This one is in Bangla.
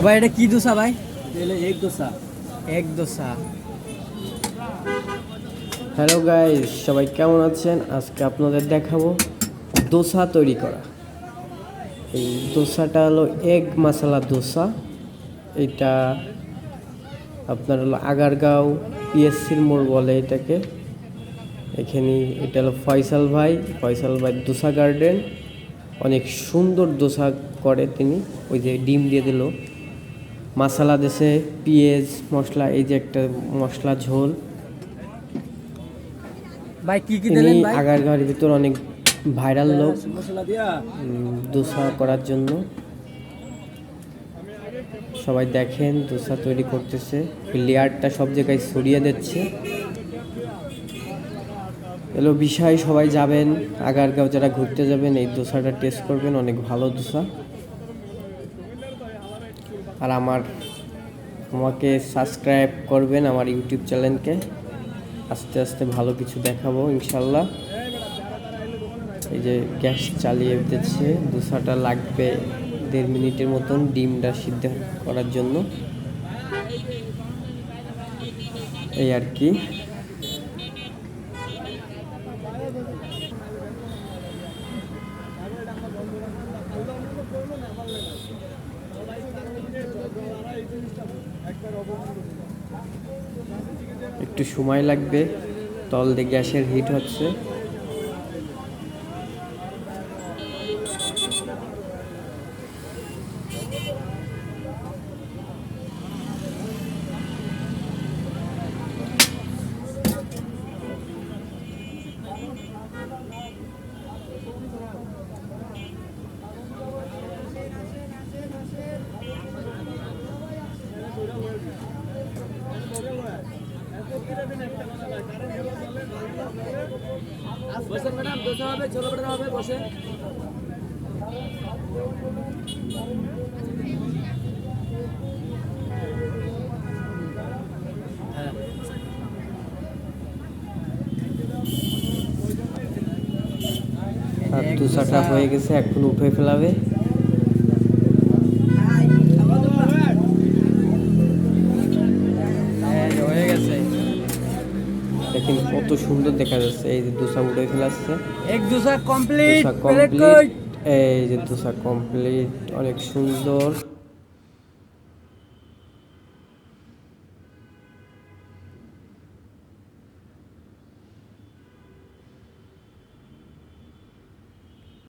ভাই এটা কি দোসা ভাই? এক দোসা। এক দোসা। হ্যালো গাইস, সবাই কেমন আছেন? আজকে আপনাদের দেখাবো দোসা তৈরি করা। এই দোসাটা হলো এগ মশলা দোসা। এটা আপনার হলো আগারগাঁও পিএসসির মোড় বলে এটাকে। এখানে এটা হলো ফয়সাল ভাই দোসা গার্ডেন। অনেক সুন্দর দোসা করে তিনি। ওই যে ডিম দিয়ে দিল, মশলা দেশে পেঁয়াজ মশলা, এই যে একটা মশলা ঝোল। ভাই কি কি দিলেন ভাই? আগারগাঁওয়ের ভিতর অনেক ভাইরাল লোক মশলা দিয়া দোসা করার জন্য। সবাই দেখেন দোসা তৈরি করতেছে, লেয়ারটা সব জায়গায় ছড়িয়ে দিচ্ছে। এলো বিষয়, সবাই যাবেন আগারগাঁও, যারা ঘুরতে যাবেন এই দোসাটা টেস্ট করবেন, অনেক ভালো দোসা। আর আমাকে সাবস্ক্রাইব করবেন আমার ইউটিউব চ্যানেলকে। আস্তে আস্তে ভালো কিছু দেখাবো ইনশাল্লাহ। এই যে গ্যাস চালিয়ে দিচ্ছে, দোসাটা লাগবে 1.5 মিনিটের মতন ডিমটা সিদ্ধ করার জন্য, এই আর কি। একটু সময় লাগবে, তল দিয়ে গ্যাসের হিট হচ্ছে। বসেন ম্যাডাম, দোসা হবে, ছোলা ভাটুরা হবে, বসেন। আর দোসাটা হয়ে গেছে, এখন উঠে ফেলাবে। হয়ে গেছে। দেখেন কত সুন্দর দেখা যাচ্ছে। এই যে দোসা উঠে ফেলাচ্ছে, এক দোসা কমপ্লিট। দোসা কমপ্লিট। এই যে দোসা কমপ্লিট, অনেক সুন্দর।